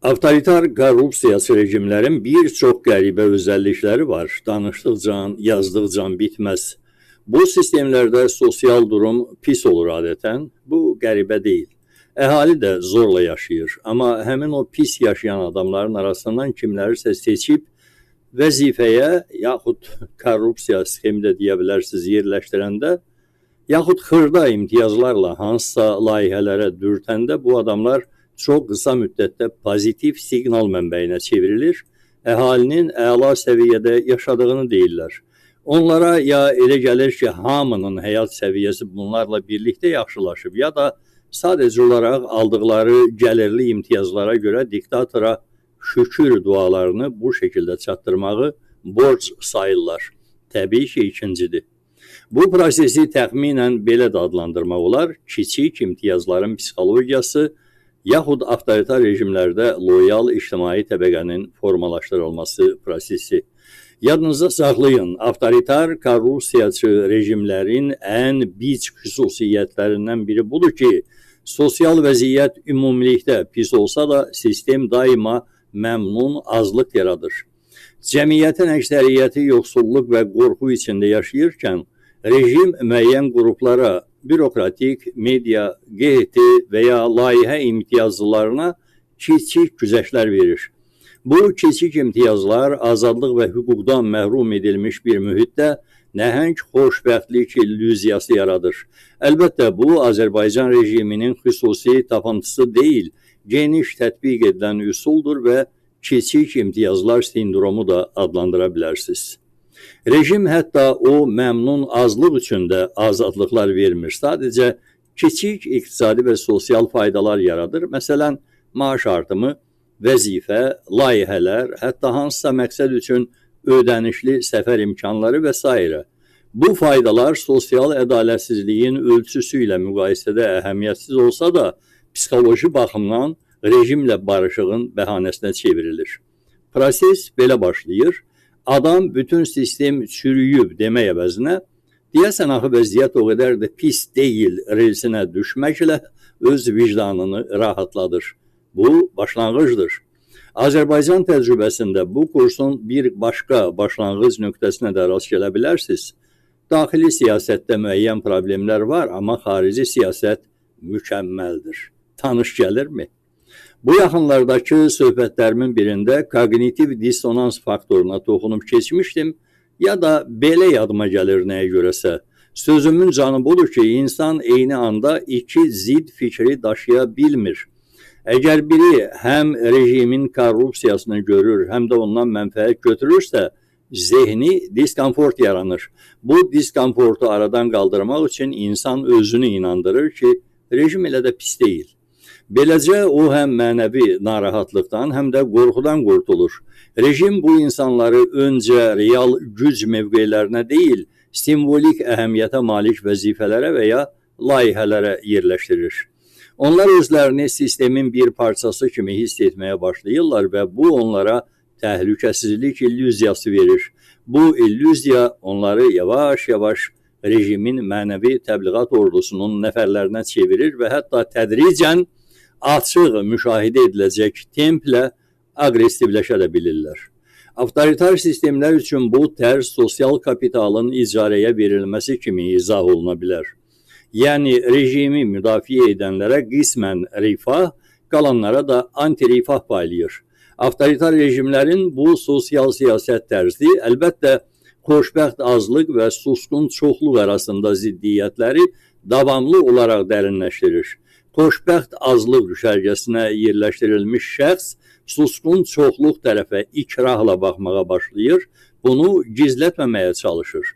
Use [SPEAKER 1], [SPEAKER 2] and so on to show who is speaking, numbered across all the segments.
[SPEAKER 1] Avtoritar korrupsiyası rejimlerin birçok qəribə özəllikləri var. Danışdıqca, yazdıqca bitməz. Bu sistemlərdə sosial durum pis olur adətən. Bu qəribə deyil. Əhali də zorla yaşayır. Amma həmin o pis yaşayan adamların arasından kimlərisə seçib vəzifəyə yaxud korrupsiya sxemi də deyə bilərsiniz yerləşdirəndə yaxud xırda imtiyazlarla hansısa layihələrə dürtəndə bu adamlar çox qısa müddətdə pozitiv siqnal mənbəyinə çevrilir, əhalinin əla səviyyədə yaşadığını deyirlər. Onlara ya elə gəlir ki, hamının həyat səviyyəsi bunlarla birlikdə yaxşılaşıb, ya da sadəcə olaraq aldıqları gəlirli imtiyazlara görə diktatora şükür dualarını bu şəkildə çatdırmağı borc sayırlar. Təbii ki, ikincidir. Bu prosesi təxminən belə də adlandırmaq olar, kiçik imtiyazların psixologiyası, yaxud avtoritar rejimlərdə loyal ictimai təbəqənin formalaşdırılması prosesi. Yadınızda saxlayın, avtoritar korrupsiyaçı rejimlərin ən bic xüsusiyyətlərindən biri budur ki, sosial vəziyyət ümumilikdə pis olsa da sistem daima məmnun azlıq yaradır. Cəmiyyətin əksəriyyəti yoxsulluq və qorxu içində yaşayırkən, rejim müəyyən qruplara, bürokratik, media, QT və ya layihə imtiyazlarına kiçik güzəştlər verir. Bu kiçik imtiyazlar azadlıq və hüquqdan məhrum edilmiş bir mühitdə nəhəng xoşbəxtlik illüziyası yaradır. Əlbəttə, bu Azərbaycan rejiminin xüsusi tapıntısı deyil, geniş tətbiq edilən üsuldur və kiçik imtiyazlar sindromu da adlandıra bilərsiniz. Rejim hətta o məmnun azlıq üçün də azadlıqlar vermir. Sadəcə kiçik iqtisadi və sosial faydalar yaradır. Məsələn, maaş artımı, vəzifə, layihələr, hətta hansısa məqsəd üçün ödənişli səfər imkanları və s. Bu faydalar sosial ədalətsizliyin ölçüsü ilə müqayisədə əhəmiyyətsiz olsa da, psixoloji baxımdan rejimlə barışığın bəhanəsinə çevrilir. Proses belə başlayır. Adam bütün sistem çürüyüb demək əvəzinə, deyəsən axı vəziyyət o qədər də pis deyil relsinə düşməklə öz vicdanını rahatladır. Bu başlanğıcdır. Azərbaycan təcrübəsində bu kursun bir başqa başlanğıc nöqtəsinə də rast gələ bilərsiniz. Daxili siyasətdə müəyyən problemlər var, amma xarici siyasət mükəmməldir. Tanış gəlirmi? Bu yaxınlardakı söhbətlərimin birində kognitiv dissonans faktoruna toxunub keçmişdim, ya da belə yadıma gəlir nəyə görəsə. Sözümün canı budur ki, insan eyni anda iki zid fikri daşıya bilmir. Əgər biri həm rejimin korrupsiyasını görür, həm də ondan mənfəət götürürsə, zehni diskomfort yaranır. Bu diskomfortu aradan qaldırmaq üçün insan özünü inandırır ki, rejim elə də pis deyil. Beləcə, o həm mənəvi narahatlıqdan, həm də qorxudan qurtulur. Rejim bu insanları öncə real güc mövqelərinə deyil, simvolik əhəmiyyətə malik vəzifələrə və ya layihələrə yerləşdirir. Onlar özlərini sistemin bir parçası kimi hiss etməyə başlayırlar və bu onlara təhlükəsizlik illüziyası verir. Bu illüziya onları yavaş-yavaş rejimin mənəvi təbliğat ordusunun nəfərlərinə çevirir və hətta tədricən açıq müşahidə ediləcək templə aqressivləşə də bilirlər. Avtoritar sistemlər üçün bu tərz sosial kapitalın icarəyə verilməsi kimi izah oluna bilər. Yəni, rejimi müdafiə edənlərə qismən rifah, qalanlara da anti-rifah paylayır. Avtoritar rejimlərin bu sosial siyasət tərzi əlbəttə xoşbəxt azlıq və susqun çoxluq arasında ziddiyyətləri davamlı olaraq dərinləşdirir. Xoşbəxt azlıq düşərgəsinə yerləşdirilmiş şəxs susqun çoxluq tərəfə ikrahla baxmağa başlayır, bunu gizlətməməyə çalışır.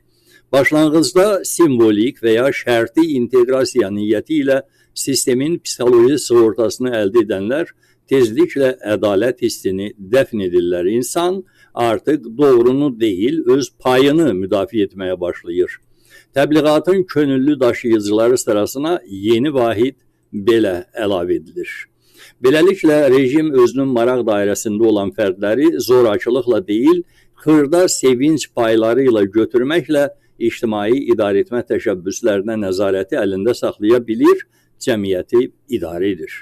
[SPEAKER 1] Başlanğıcda simvolik və ya şərti inteqrasiya niyyəti ilə sistemin psixoloji sığortasını əldə edənlər tezliklə ədalət hissini dəfn edirlər. İnsan artıq doğrunu deyil, öz payını müdafiə etməyə başlayır. Təbliğatın könüllü daşıyıcıları sırasına yeni vahid belə əlavə edilir. Beləliklə, rejim özünün maraq dairəsində olan fərdləri zorakılıqla deyil, xırda sevinç payları ilə götürməklə ictimai idarəetmə təşəbbüslərinə nəzarəti əlində saxlaya bilir cəmiyyəti idarə edir.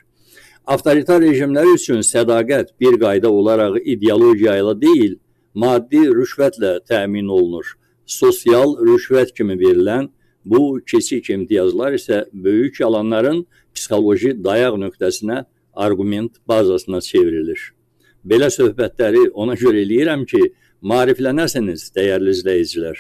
[SPEAKER 1] Avtoritar rejimlər üçün sədaqət bir qayda olaraq ideologiya ilə deyil, maddi rüşvətlə təmin olunur. Sosial rüşvət kimi verilən bu kiçik imtiyazlar isə böyük alanların psixoloji dayaq nöqtəsinə, arqument bazasına çevrilir. Belə söhbətləri ona görə eləyirəm ki, maariflənəsiniz, dəyərli izləyicilər.